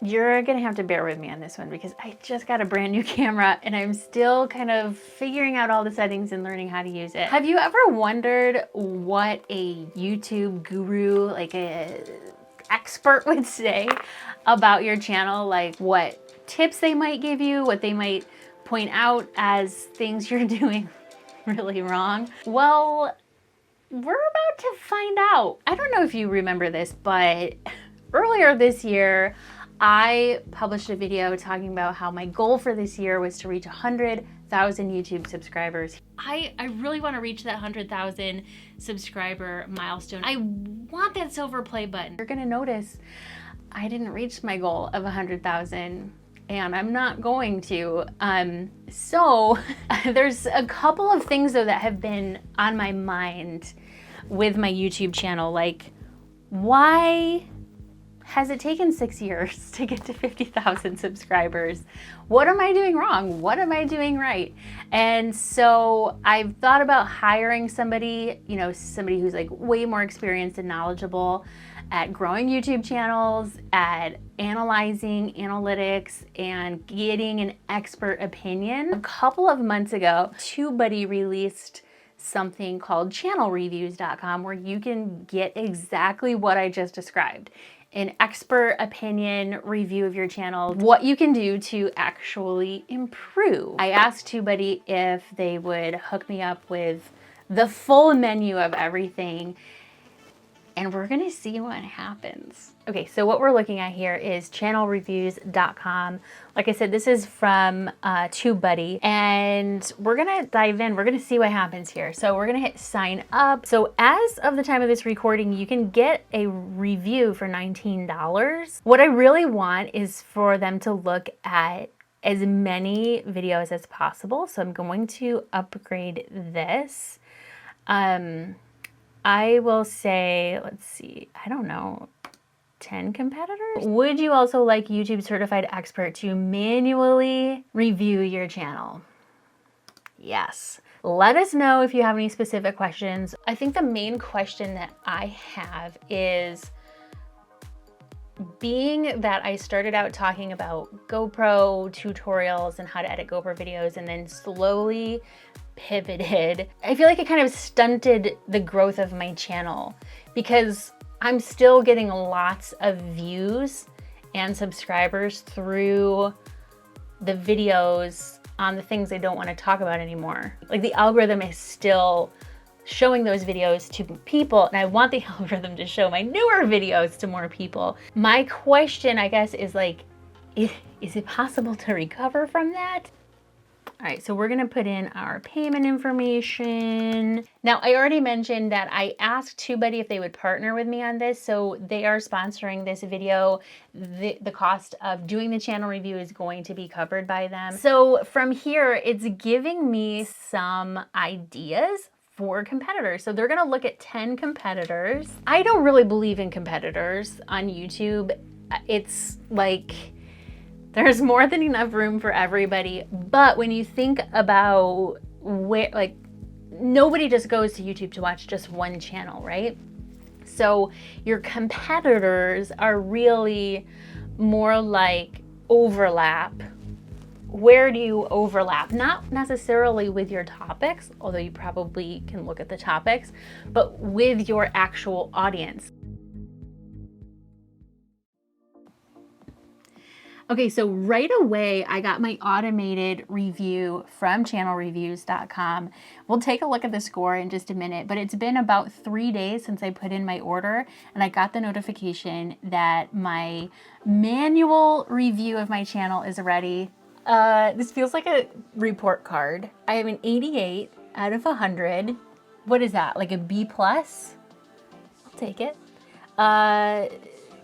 you're gonna have to bear with me on this one because I just got a brand new camera and I'm still kind of figuring out all the settings and learning how to use it. Have you ever wondered what a YouTube guru, like a expert, would say about your channel? Like what tips they might give you, what they might point out as things you're doing really wrong? Well, we're about to find out. I don't know if you remember this, but earlier this year, I published a video talking about how my goal for this year was to reach 100,000 YouTube subscribers. I really want to reach that 100,000 subscriber milestone. I want that silver play button. You're gonna notice I didn't reach my goal of 100,000 and I'm not going to. So there's a couple of things though that have been on my mind with my YouTube channel. Like, why has it taken 6 years to get to 50,000 subscribers? What am I doing wrong? What am I doing right? And so I've thought about hiring somebody, you know, somebody who's like way more experienced and knowledgeable at growing YouTube channels, at analyzing analytics, and getting an expert opinion. A couple of months ago, TubeBuddy released something called channelreviews.com where you can get exactly what I just described. An expert opinion review of your channel, what you can do to actually improve. I asked TubeBuddy if they would hook me up with the full menu of everything, and we're gonna see what happens. Okay, so what we're looking at here is channelreviews.com. Like I said, this is from TubeBuddy, and we're gonna dive in. We're gonna see what happens here. So we're gonna hit sign up. So as of the time of this recording, you can get a review for $19. What I really want is for them to look at as many videos as possible. So I'm going to upgrade this. I will say, let's see, I don't know, 10 competitors? Would you also like YouTube certified expert to manually review your channel? Yes. Let us know if you have any specific questions. I think the main question that I have is, being that I started out talking about GoPro tutorials and how to edit GoPro videos and then slowly pivoted, I feel like it kind of stunted the growth of my channel because I'm still getting lots of views and subscribers through the videos on the things I don't want to talk about anymore. Like, the algorithm is still showing those videos to people, and I want the algorithm to show my newer videos to more people. My question, I guess, is like, is it possible to recover from that? All right, so we're gonna put in our payment information. Now, I already mentioned that I asked TubeBuddy if they would partner with me on this, so they are sponsoring this video. The cost of doing the channel review is going to be covered by them. So from here, it's giving me some ideas for competitors. So they're gonna look at 10 competitors. I don't really believe in competitors on YouTube. It's like, there's more than enough room for everybody. But when you think about where, like, nobody just goes to YouTube to watch just one channel, right? So your competitors are really more like overlap. Where do you overlap? Not necessarily with your topics, although you probably can look at the topics, but with your actual audience. Okay, so right away, I got my automated review from channelreviews.com. We'll take a look at the score in just a minute, but it's been about 3 days since I put in my order, and I got the notification that my manual review of my channel is ready. This feels like a report card. I have an 88 out of 100. What is that, like a B+? I'll take it.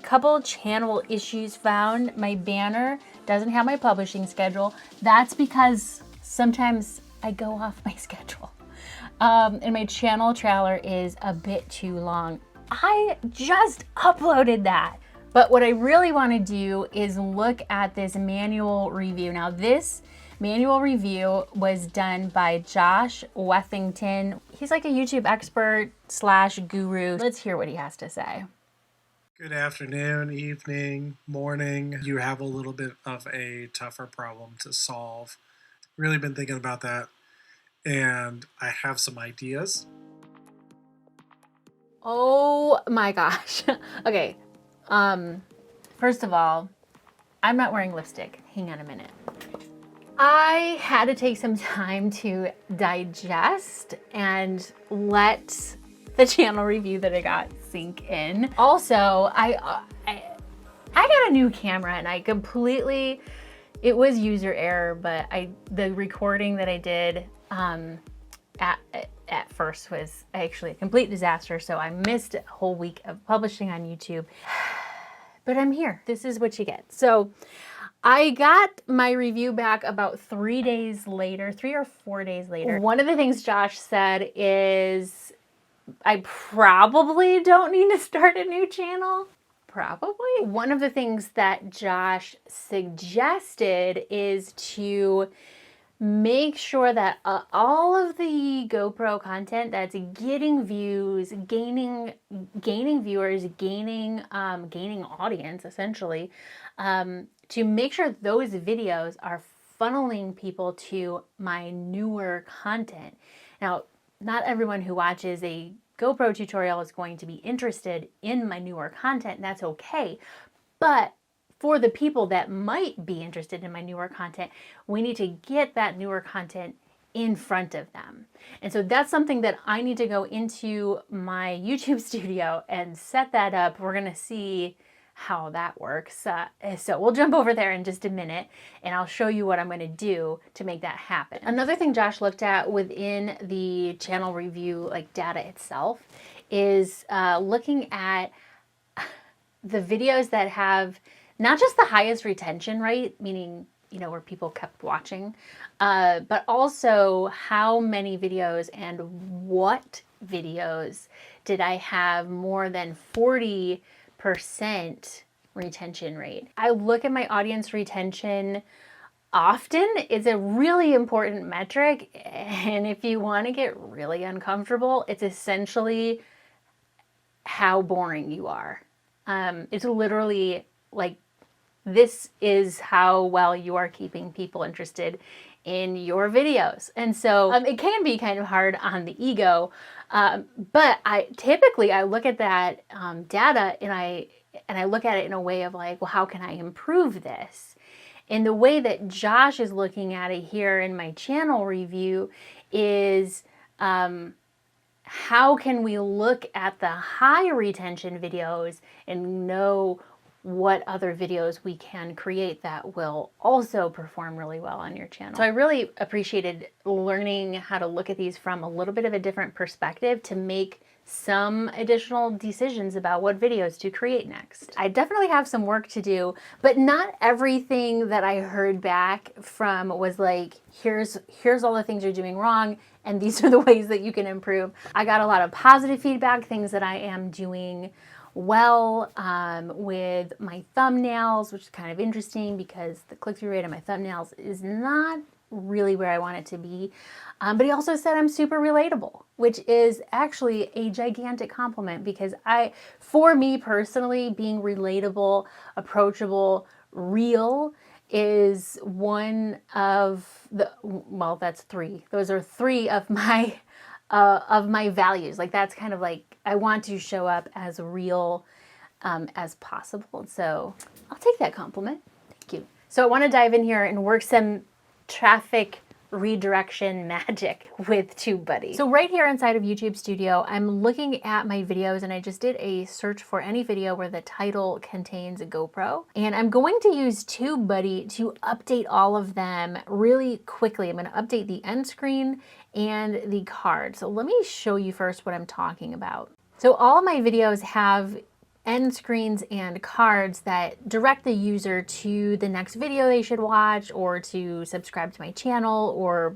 Couple channel issues found. My banner doesn't have my publishing schedule. That's because sometimes I go off my schedule. And my channel trailer is a bit too long. I just uploaded that. But what I really want to do is look at this manual review. Now, this manual review was done by Josh Wethington. He's like a YouTube expert / guru. Let's hear what he has to say. Good afternoon, evening, morning. You have a little bit of a tougher problem to solve. Really been thinking about that, and I have some ideas. Oh my gosh. Okay. First of all, I'm not wearing lipstick. Hang on a minute. I had to take some time to digest and let the channel review that I got sink in. Also, I got a new camera and I completely, it was user error, but the recording that I did at first was actually a complete disaster. So I missed a whole week of publishing on YouTube, but I'm here. This is what you get. So I got my review back about 3 days later, 3 or 4 days later. One of the things Josh said is, I probably don't need to start a new channel. Probably. One of the things that Josh suggested is to make sure that all of the GoPro content that's getting views, gaining viewers, gaining audience, essentially, to make sure those videos are funneling people to my newer content. Now, not everyone who watches a GoPro tutorial is going to be interested in my newer content, and that's okay. But for the people that might be interested in my newer content, we need to get that newer content in front of them. And so that's something that I need to go into my YouTube studio and set that up. We're gonna see how that works. So we'll jump over there in just a minute and I'll show you what I'm gonna do to make that happen. Another thing Josh looked at within the channel review, like data itself, is looking at the videos that have not just the highest retention rate, meaning, you know, where people kept watching, but also how many videos and what videos did I have more than 40% retention rate. I look at my audience retention often. It's a really important metric, and if you want to get really uncomfortable, it's essentially how boring you are. It's literally like, this is how well you are keeping people interested in your videos. And so it can be kind of hard on the ego, but I typically look at that data and I look at it in a way of like, well, how can I improve this? And the way that Josh is looking at it here in my channel review is, how can we look at the high retention videos and know what other videos we can create that will also perform really well on your channel. So I really appreciated learning how to look at these from a little bit of a different perspective to make some additional decisions about what videos to create next. I definitely have some work to do, but not everything that I heard back from was like, here's all the things you're doing wrong, and these are the ways that you can improve. I got a lot of positive feedback, things that I am doing well with my thumbnails, which is kind of interesting because the click-through rate on my thumbnails is not really where I want it to be. But he also said I'm super relatable, which is actually a gigantic compliment because for me personally, being relatable, approachable, real is one of the, well, that's three. Those are three of my values. Like, that's kind of like, I want to show up as real as possible. So I'll take that compliment. Thank you. So I want to dive in here and work some traffic redirection magic with TubeBuddy. So right here inside of YouTube Studio, I'm looking at my videos and I just did a search for any video where the title contains a GoPro. And I'm going to use TubeBuddy to update all of them really quickly. I'm going to update the end screen and the card. So let me show you first what I'm talking about. So all of my videos have end screens and cards that direct the user to the next video they should watch or to subscribe to my channel or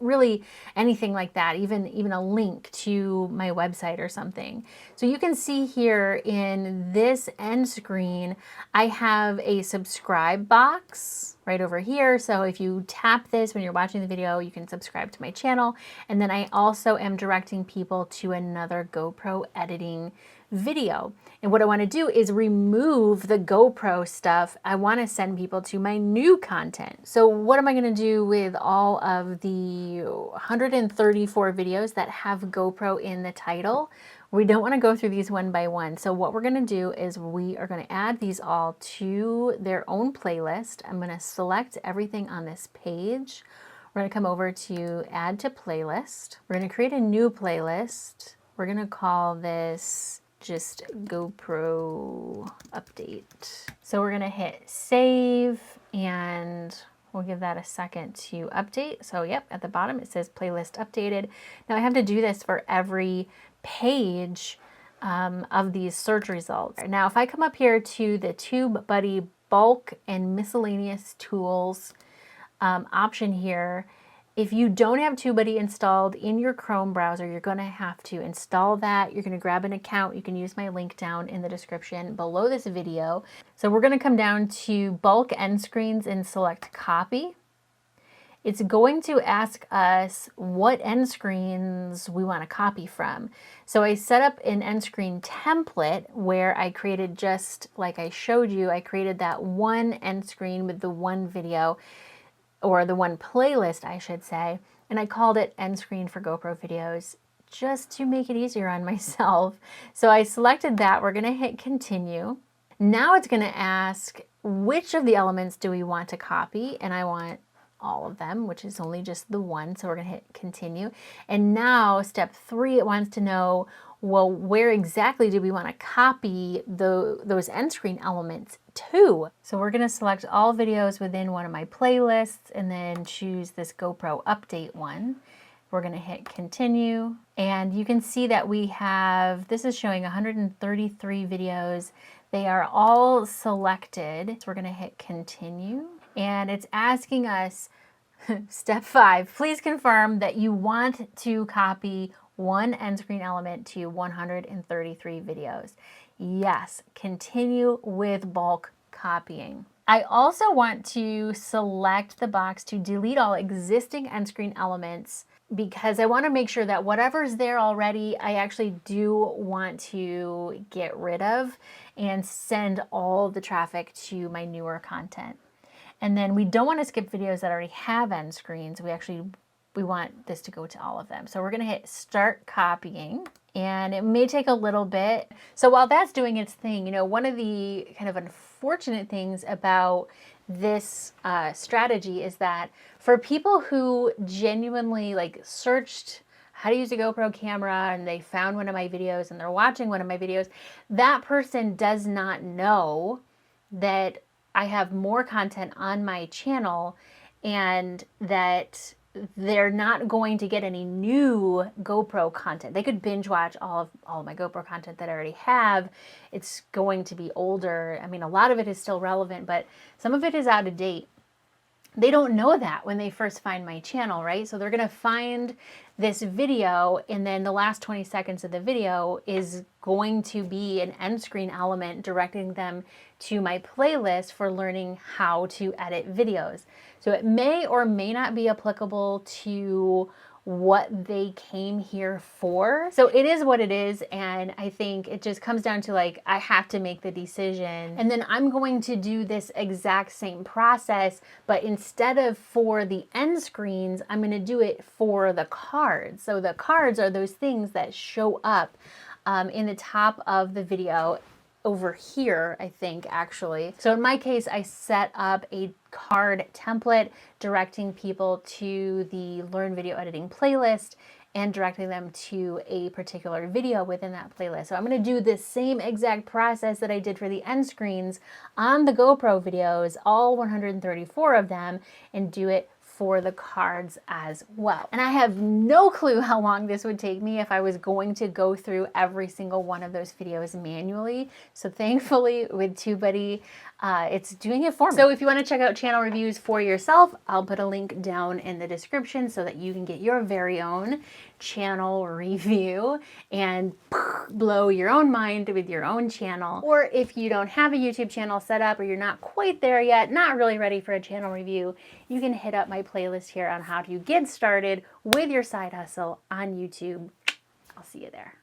really anything like that, even a link to my website or something. So you can see here in this end screen, I have a subscribe box right over here. So if you tap this when you're watching the video, you can subscribe to my channel. And then I also am directing people to another GoPro editing video. And what I want to do is remove the GoPro stuff. I want to send people to my new content. So what am I going to do with all of the 134 videos that have GoPro in the title? We don't want to go through these one by one. So what we're going to do is we are going to add these all to their own playlist. I'm going to select everything on this page. We're going to come over to add to playlist. We're going to create a new playlist. We're going to call this just GoPro update. So we're going to hit save and we'll give that a second to update. So yep, at the bottom it says playlist updated. Now I have to do this for every page of these search results. Now if I come up here to the TubeBuddy bulk and miscellaneous tools option here, if you don't have TubeBuddy installed in your Chrome browser, you're going to have to install that. You're going to grab an account. You can use my link down in the description below this video. So we're going to come down to bulk end screens and select copy. It's going to ask us what end screens we want to copy from. So I set up an end screen template where I created, just like I showed you, I created that one end screen with the one video, or the one playlist, I should say, and I called it end screen for GoPro videos just to make it easier on myself. So I selected that. We're going to hit continue. Now it's going to ask which of the elements do we want to copy, and I want all of them, which is only just the one, so we're going to hit continue. And now step 3, it wants to know, well, where exactly do we want to copy those end screen elements to? So we're going to select all videos within one of my playlists and then choose this GoPro update one. We're going to hit continue, and you can see that we have, this is showing 133 videos. They are all selected. So we're going to hit continue, and it's asking us, step 5, please confirm that you want to copy one end screen element to 133 videos. Yes, continue with bulk copying. I also want to select the box to delete all existing end screen elements because I want to make sure that whatever's there already, I actually do want to get rid of and send all the traffic to my newer content. And then we don't want to skip videos that already have end screens. We want this to go to all of them. So we're going to hit start copying, and it may take a little bit. So while that's doing its thing, you know, one of the kind of unfortunate things about this strategy is that for people who genuinely like searched how to use a GoPro camera and they found one of my videos and they're watching one of my videos, that person does not know that I have more content on my channel and that they're not going to get any new GoPro content. They could binge watch all of my GoPro content that I already have. It's going to be older. I mean, a lot of it is still relevant, but some of it is out of date. They don't know that when they first find my channel, right? So they're going to find this video, and then the last 20 seconds of the video is going to be an end screen element directing them to my playlist for learning how to edit videos. So it may or may not be applicable to what they came here for. So it is what it is, and I think it just comes down to like, I have to make the decision, and then I'm going to do this exact same process, but instead of for the end screens, I'm going to do it for the cards. So the cards are those things that show up in the top of the video over here, I think, actually. So in my case, I set up a card template directing people to the Learn Video Editing playlist and directing them to a particular video within that playlist. So I'm going to do the same exact process that I did for the end screens on the GoPro videos, all 134 of them, and do it for the cards as well. And I have no clue how long this would take me if I was going to go through every single one of those videos manually. So thankfully with TubeBuddy, it's doing it for me. So if you want to check out channel reviews for yourself, I'll put a link down in the description so that you can get your very own channel review and blow your own mind with your own channel. Or if you don't have a YouTube channel set up or you're not quite there yet, not really ready for a channel review, you can hit up my playlist here on how to get started with your side hustle on YouTube. I'll see you there.